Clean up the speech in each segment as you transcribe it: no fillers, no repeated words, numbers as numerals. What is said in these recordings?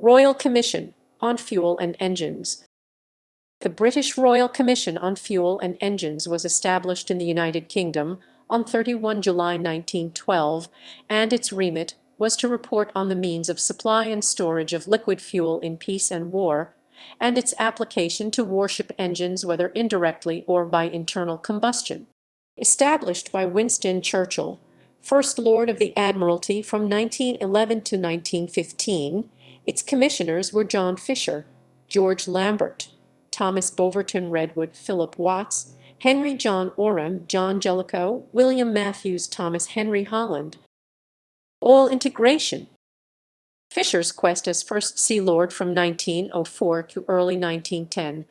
Royal Commission on Fuel and Engines. The British Royal Commission on Fuel and Engines was established in the United Kingdom on 31 July 1912, and its remit was to report on the means of supply and storage of liquid fuel in peace and war, and its application to warship engines whether indirectly or by internal combustion. Established by Winston Churchill, First Lord of the Admiralty from 1911 to 1915, its commissioners were John Fisher, George Lambert, Thomas Boverton Redwood, Philip Watts, Henry John Oram, John Jellicoe, William Matthews, Thomas Henry Holland. Oil integration. Fisher's quest as First Sea Lord from 1904 to early 1910.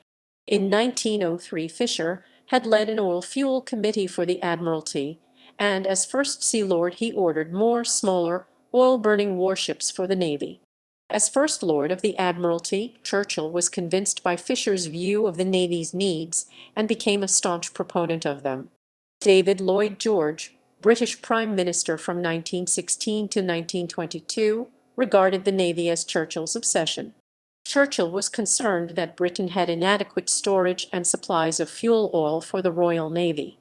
In 1903, Fisher had led an oil fuel committee for the Admiralty, and as First Sea Lord he ordered more smaller, oil-burning warships for the Navy. As First Lord of the Admiralty, Churchill was convinced by Fisher's view of the Navy's needs and became a staunch proponent of them. David Lloyd George, British Prime Minister from 1916 to 1922, regarded the Navy as Churchill's obsession. Churchill was concerned that Britain had inadequate storage and supplies of fuel oil for the Royal Navy.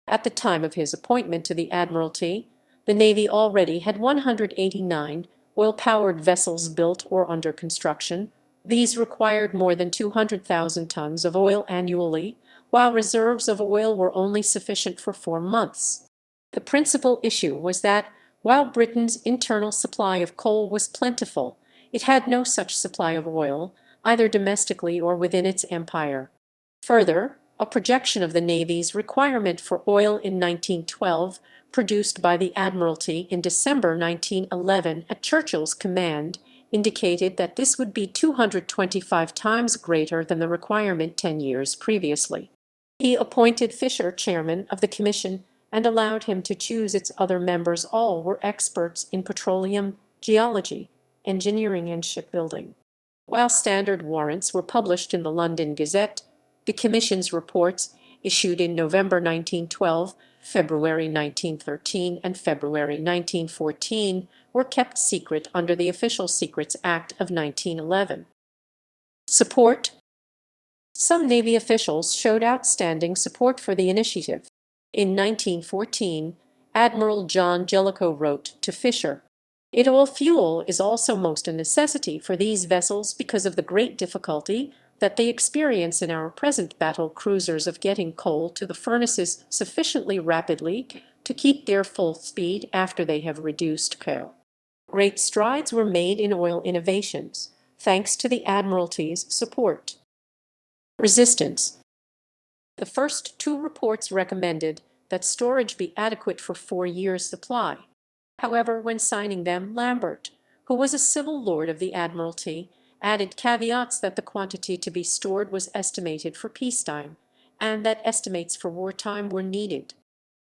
At the time of his appointment to the Admiralty, the Navy already had 189 oil-powered vessels built or under construction. These required more than 200,000 tons of oil annually, while reserves of oil were only sufficient for 4 months. The principal issue was that, while Britain's internal supply of coal was plentiful, it had no such supply of oil, either domestically or within its empire. Further, a projection of the Navy's requirement for oil in 1912, produced by the Admiralty in December 1911 at Churchill's command, indicated that this would be 225 times greater than the requirement 10 years previously. He appointed Fisher chairman of the commission and allowed him to choose its other members. All were experts in petroleum, geology, engineering, and shipbuilding. While standard warrants were published in the London Gazette, the Commission's reports, issued in November 1912, February 1913, and February 1914, were kept secret under the Official Secrets Act of 1911. Support. Some Navy officials showed outstanding support for the initiative. In 1914, Admiral John Jellicoe wrote to Fisher, "Oil fuel is also most a necessity for these vessels because of the great difficulty that they experience in our present battle cruisers of getting coal to the furnaces sufficiently rapidly to keep their full speed after they have reduced coal." Great strides were made in oil innovations, thanks to the Admiralty's support. Resistance. The first 2 reports recommended that storage be adequate for 4 years' supply. However, when signing them, Lambert, who was a civil lord of the Admiralty, added caveats that the quantity to be stored was estimated for peacetime, and that estimates for wartime were needed.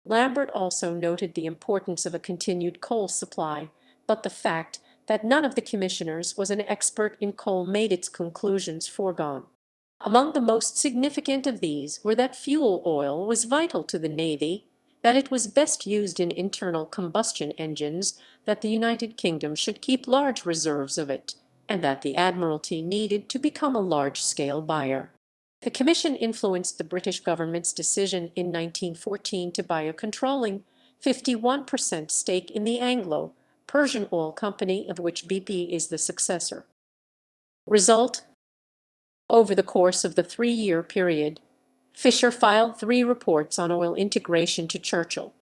Lambert also noted the importance of a continued coal supply, but the fact that none of the commissioners was an expert in coal made its conclusions foregone. Among the most significant of these were that fuel oil was vital to the Navy, that it was best used in internal combustion engines, that the United Kingdom should keep large reserves of it, and that the Admiralty needed to become a large-scale buyer. The Commission influenced the British government's decision in 1914 to buy a controlling 51% stake in the Anglo-Persian Oil Company, of which BP is the successor. Result: over the course of the 3-year period, Fisher filed 3 reports on oil integration to Churchill.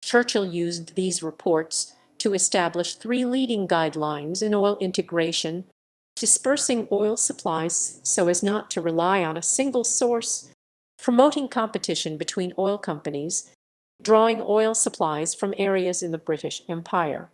Churchill used these reports to establish 3 leading guidelines in oil integration: dispersing oil supplies so as not to rely on a single source, promoting competition between oil companies, drawing oil supplies from areas in the British Empire.